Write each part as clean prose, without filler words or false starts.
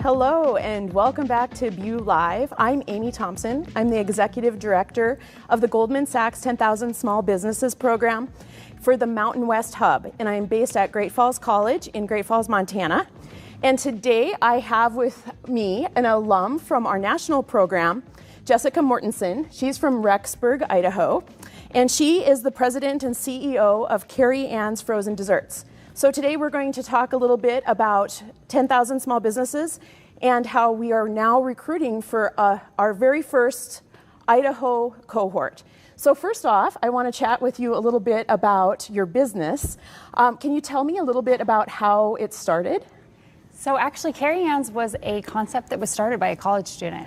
Hello and welcome back to Bu Live. I'm Amy Thompson. I'm the Executive Director of the Goldman Sachs 10,000 Small Businesses Program for the Mountain West Hub, and I'm based at Great Falls College in Great Falls, Montana. And today I have with me an alum from our national program, Jessica Mortensen. She's from Rexburg, Idaho, and she is the president and CEO of Carrie Ann's Frozen Desserts. So today we're going to talk a little bit about 10,000 small businesses and how we are now recruiting for our very first Idaho cohort. So first off, I want to chat with you a little bit about your business. Can you tell me a little bit about how it started? So actually, Carrie Ann's was a concept that was started by a college student.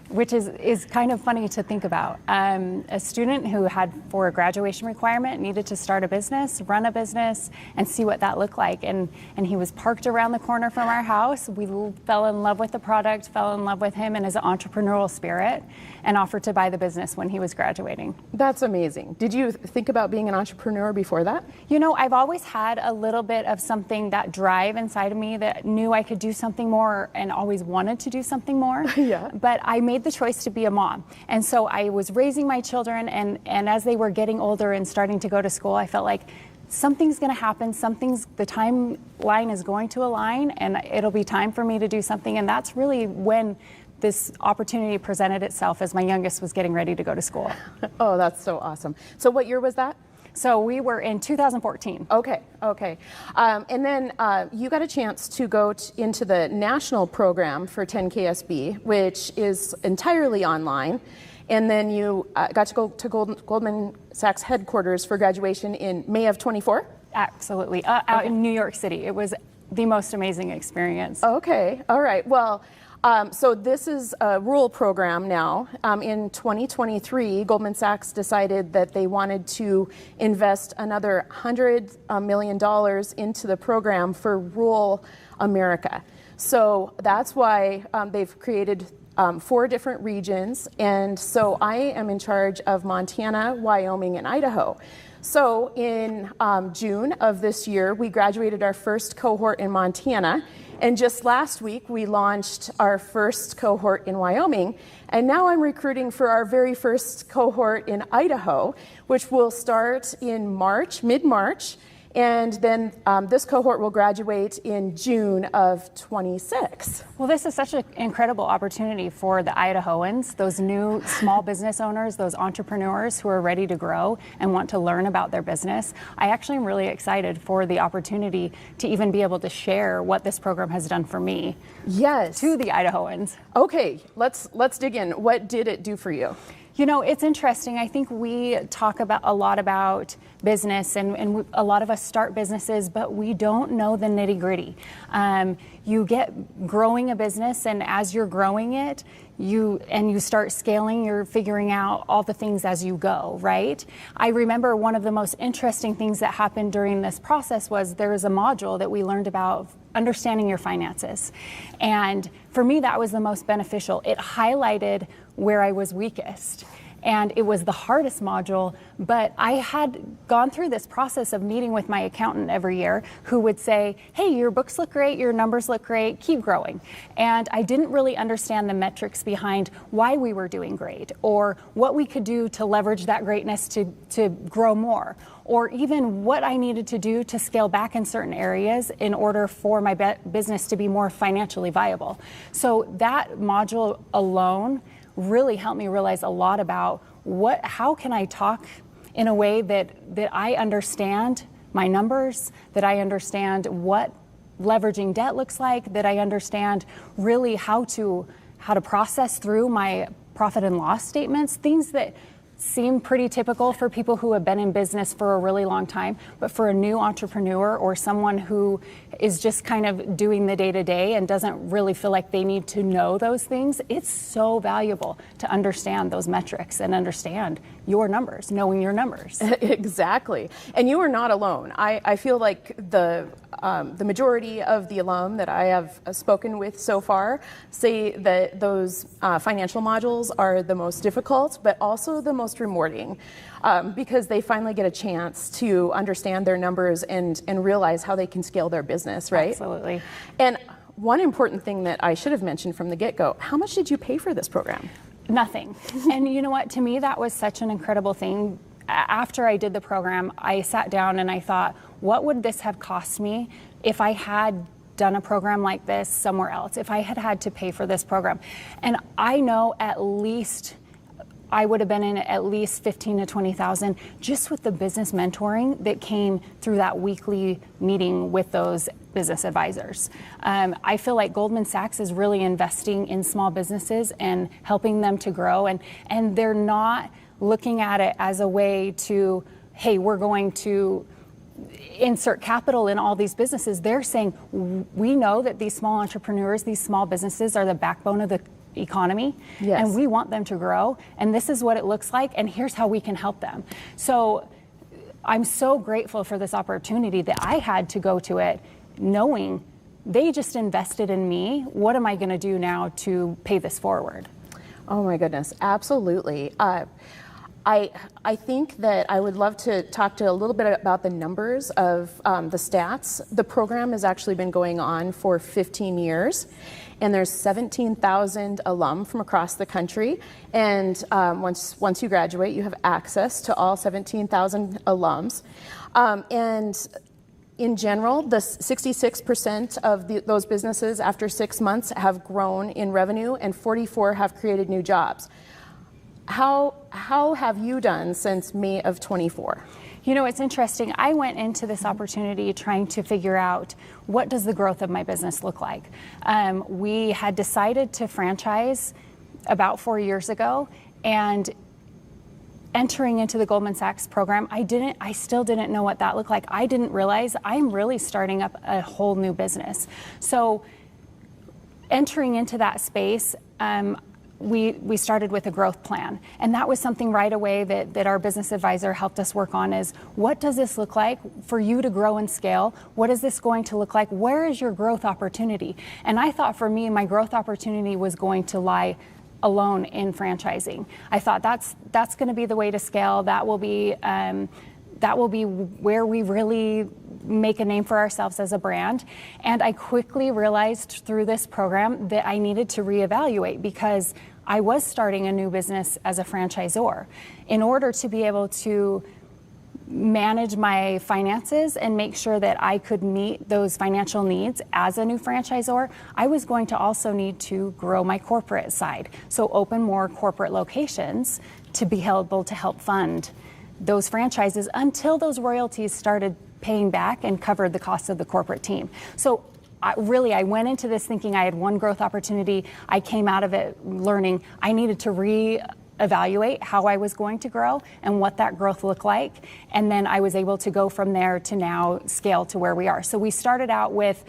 Which is kind of funny to think about. A student who had, for a graduation requirement, needed to start a business, run a business, and see what that looked like. And he was parked around the corner from our house. We fell in love with the product, fell in love with him and his entrepreneurial spirit, and offered to buy the business when he was graduating. That's amazing. Did you think about being an entrepreneur before that? You know, I've always had a little bit of something, that drive inside of me that knew I could do something more and always wanted to do something more. Yeah. But I made the choice to be a mom. And so I was raising my children, and as they were getting older and starting to go to school, I felt like something's going to happen, the timeline is going to align, and it'll be time for me to do something. And that's really when this opportunity presented itself, as my youngest was getting ready to go to school. Oh, that's so awesome. So what year was that? So we were in 2014. Okay. And then you got a chance to go into the national program for 10KSB, which is entirely online. And then you got to go to Goldman Sachs headquarters for graduation in May of 24? Absolutely. Out in New York City. It was the most amazing experience. Okay. All right. Well, so this is a rural program now. In 2023, Goldman Sachs decided that they wanted to invest another $100 million into the program for rural America. So that's why they've created 4 different regions. And so I am in charge of Montana, Wyoming, and Idaho. So in June of this year, we graduated our first cohort in Montana. And just last week, we launched our first cohort in Wyoming. And now I'm recruiting for our very first cohort in Idaho, which will start in March, mid-March. And then this cohort will graduate in June of 26. Well, this is such an incredible opportunity for the Idahoans, those new small business owners, those entrepreneurs who are ready to grow and want to learn about their business. I actually am really excited for the opportunity to even be able to share what this program has done for me. Yes. To the Idahoans. Okay, let's dig in. What did it do for you? You know, it's interesting. I think we talk a lot about business, and a lot of us start businesses, but we don't know the nitty gritty. You get growing a business, and as you're growing it, you start scaling, you're figuring out all the things as you go, right? I remember one of the most interesting things that happened during this process was there was a module that we learned about understanding your finances. And for me, that was the most beneficial. It highlighted where I was weakest. And it was the hardest module, but I had gone through this process of meeting with my accountant every year who would say, hey, your books look great, your numbers look great, keep growing. And I didn't really understand the metrics behind why we were doing great, or what we could do to leverage that greatness to grow more, or even what I needed to do to scale back in certain areas in order for my business to be more financially viable. So that module alone really helped me realize a lot about how can I talk in a way that I understand my numbers, that I understand what leveraging debt looks like, that I understand really how to process through my profit and loss statements, things that seem pretty typical for people who have been in business for a really long time, but for a new entrepreneur or someone who is just kind of doing the day-to-day and doesn't really feel like they need to know those things, it's so valuable to understand those metrics and understand your numbers, knowing your numbers. Exactly. And you are not alone. I feel like the majority of the alum that I have spoken with so far say that those financial modules are the most difficult, but also the most rewarding, because they finally get a chance to understand their numbers and realize how they can scale their business, right? Absolutely. And one important thing that I should have mentioned from the get-go, how much did you pay for this program? Nothing. And you know what, to me, that was such an incredible thing. After I did the program, I sat down and I thought, what would this have cost me if I had done a program like this somewhere else, if I had had to pay for this program? And I know at least I would have been in at least 15 to 20,000 just with the business mentoring that came through that weekly meeting with those business advisors. I feel like Goldman Sachs is really investing in small businesses and helping them to grow, and they're not looking at it as a way to, hey, we're going to insert capital in all these businesses. They're saying, we know that these small entrepreneurs, these small businesses are the backbone of the economy, yes, and we want them to grow, and this is what it looks like, and here's how we can help them. So I'm so grateful for this opportunity that I had to go to it knowing they just invested in me. What am I going to do now to pay this forward? Oh my goodness, absolutely. I think that I would love to talk to a little bit about the numbers of the stats. The program has actually been going on for 15 years, and there's 17,000 alum from across the country. And once you graduate, you have access to all 17,000 alums. And in general, the 66% of those businesses after 6 months have grown in revenue, and 44 have created new jobs. How have you done since May of 24? You know, it's interesting. I went into this opportunity trying to figure out, what does the growth of my business look like? We had decided to franchise about 4 years ago, and entering into the Goldman Sachs program, I still didn't know what that looked like. I didn't realize I'm really starting up a whole new business. So entering into that space, we started with a growth plan, and that was something right away that our business advisor helped us work on. Is, what does this look like for you to grow and scale? What is this going to look like? Where is your growth opportunity? And I thought, for me, my growth opportunity was going to lie alone in franchising. I thought that's going to be the way to scale. That will be where we really make a name for ourselves as a brand. And I quickly realized through this program that I needed to reevaluate, because I was starting a new business as a franchisor. In order to be able to manage my finances and make sure that I could meet those financial needs as a new franchisor, I was going to also need to grow my corporate side. So open more corporate locations to be able to help fund those franchises until those royalties started paying back and covered the cost of the corporate team. So I went into this thinking I had one growth opportunity. I came out of it learning I needed to reevaluate how I was going to grow and what that growth looked like. And then I was able to go from there to now scale to where we are. So we started out with,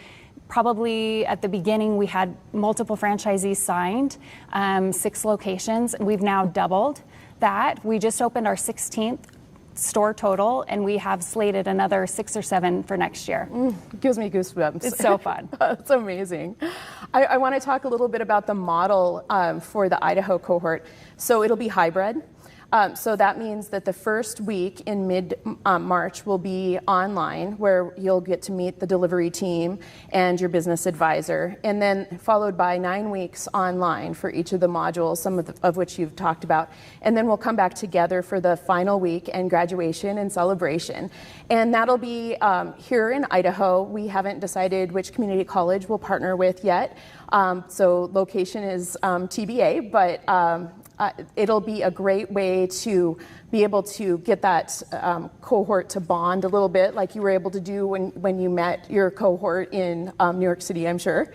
probably at the beginning, we had multiple franchisees signed, 6 locations. We've now doubled that. We just opened our 16th store total, and we have slated another 6 or 7 for next year. Gives me goosebumps. It's so fun. It's amazing. I want to talk a little bit about the model for the Idaho cohort. So it'll be hybrid. So that means that the first week in mid-March will be online, where you'll get to meet the delivery team and your business advisor, and then followed by 9 weeks online for each of the modules, some of which you've talked about. And then we'll come back together for the final week and graduation and celebration. And that'll be here in Idaho. We haven't decided which community college we'll partner with yet. So location is TBA, but it'll be a great way to be able to get that cohort to bond a little bit, like you were able to do when you met your cohort in New York City, I'm sure.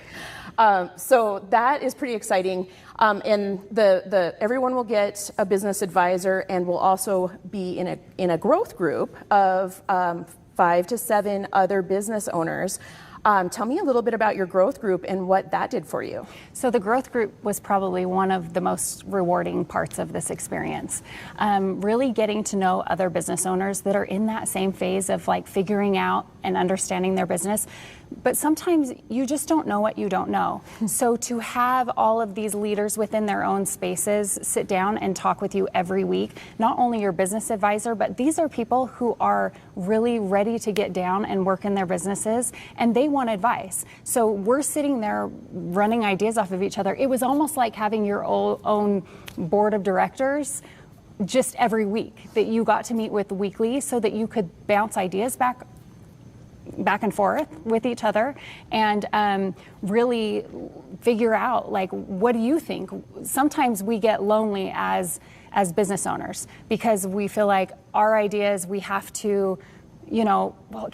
So that is pretty exciting. And everyone will get a business advisor, and will also be in a growth group of 5 to 7 other business owners. Tell me a little bit about your growth group and what that did for you. So the growth group was probably one of the most rewarding parts of this experience. Really getting to know other business owners that are in that same phase of like figuring out and understanding their business. But sometimes you just don't know what you don't know. So to have all of these leaders within their own spaces sit down and talk with you every week, not only your business advisor, but these are people who are really ready to get down and work in their businesses, and they want advice. So we're sitting there running ideas off of each other. It was almost like having your own board of directors just every week that you got to meet with weekly, so that you could bounce ideas back and forth with each other and really figure out, like, what do you think? Sometimes we get lonely as business owners because we feel like our ideas, we have to,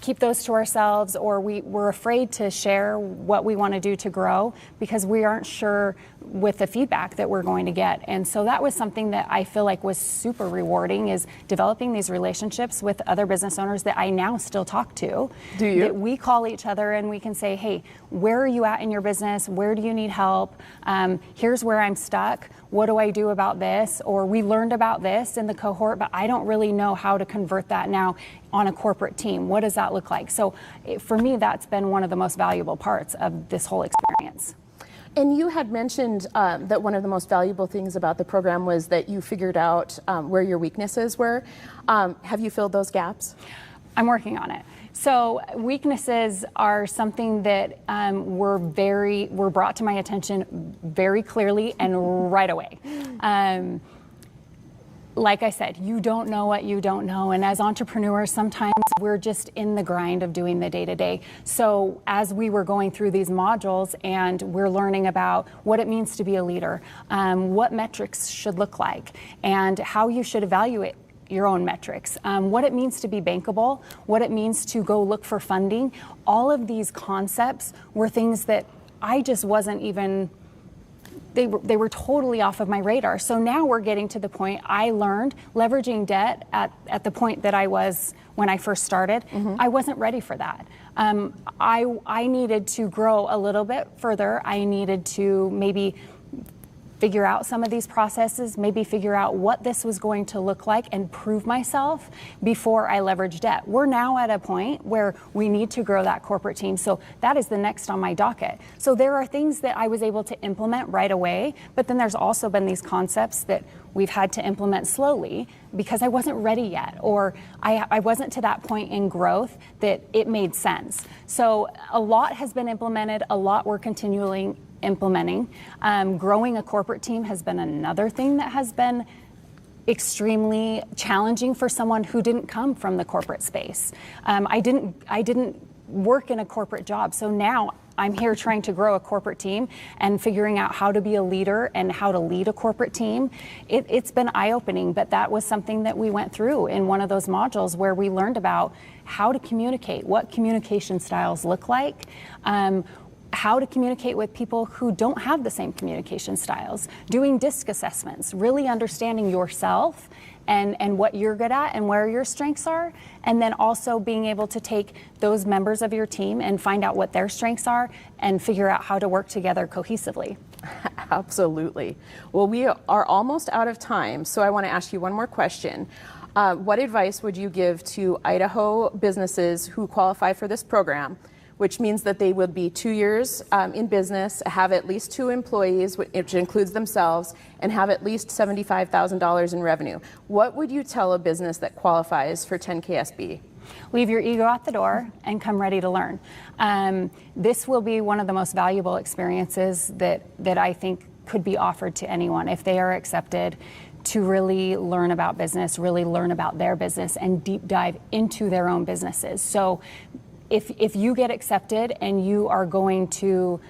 keep those to ourselves, or we're afraid to share what we want to do to grow because we aren't sure with the feedback that we're going to get. And so that was something that I feel like was super rewarding, is developing these relationships with other business owners that I now still talk to. Do you? That we call each other and we can say, hey, where are you at in your business? Where do you need help? Here's where I'm stuck. What do I do about this? Or we learned about this in the cohort, but I don't really know how to convert that now on a corporate team. What does that look like? So for me, that's been one of the most valuable parts of this whole experience. And you had mentioned that one of the most valuable things about the program was that you figured out where your weaknesses were. Have you filled those gaps? I'm working on it. So weaknesses are something that were brought to my attention very clearly and right away. Like I said, you don't know what you don't know. And as entrepreneurs, sometimes we're just in the grind of doing the day-to-day. So as we were going through these modules and we're learning about what it means to be a leader, what metrics should look like, and how you should evaluate your own metrics, what it means to be bankable, what it means to go look for funding, all of these concepts were things that I just wasn't even, they were totally off of my radar. So now we're getting to the point I learned leveraging debt at the point that I was when I first started. I wasn't ready for that. I needed to grow a little bit further. I needed to maybe figure out some of these processes, maybe figure out what this was going to look like and prove myself before I leverage debt. We're now at a point where we need to grow that corporate team. So that is the next on my docket. So there are things that I was able to implement right away, but then there's also been these concepts that we've had to implement slowly because I wasn't ready yet, or I wasn't to that point in growth that it made sense. So a lot has been implemented, a lot we're continually implementing. Growing a corporate team has been another thing that has been extremely challenging for someone who didn't come from the corporate space. I didn't work in a corporate job, so now I'm here trying to grow a corporate team and figuring out how to be a leader and how to lead a corporate team. It's been eye-opening, but that was something that we went through in one of those modules where we learned about how to communicate, what communication styles look like, how to communicate with people who don't have the same communication styles, doing DISC assessments, really understanding yourself and what you're good at and where your strengths are, and then also being able to take those members of your team and find out what their strengths are and figure out how to work together cohesively. Absolutely. Well, we are almost out of time, so I want to ask you one more question. What advice would you give to Idaho businesses who qualify for this program, which means that they will be 2 years in business, have at least 2 employees, which includes themselves, and have at least $75,000 in revenue? What would you tell a business that qualifies for 10KSB? Leave your ego at the door and come ready to learn. This will be one of the most valuable experiences that I think could be offered to anyone if they are accepted to really learn about business, really learn about their business, and deep dive into their own businesses. So if you get accepted and you are going to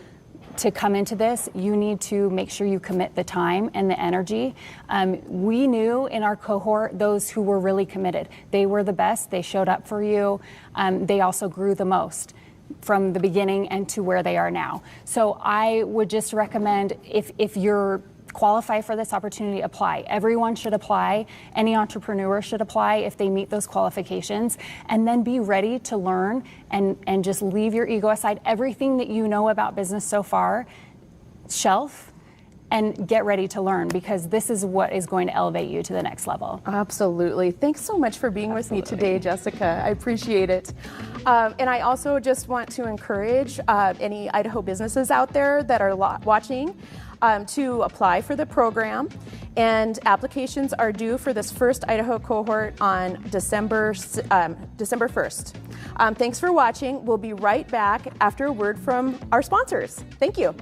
come into this, you need to make sure you commit the time and the energy. We knew in our cohort those who were really committed. They were the best. They showed up for you. They also grew the most from the beginning and to where they are now. So I would just recommend, if you're qualify for this opportunity, apply. Everyone should apply. Any entrepreneur should apply if they meet those qualifications, and then be ready to learn and just leave your ego aside. Everything that you know about business so far, shelf, and get ready to learn, because this is what is going to elevate you to the next level. Absolutely. Thanks so much for being with me today, Jessica. I appreciate it. And I also just want to encourage any Idaho businesses out there that are watching to apply for the program. And applications are due for this first Idaho cohort on December 1st. Thanks for watching. We'll be right back after a word from our sponsors. Thank you.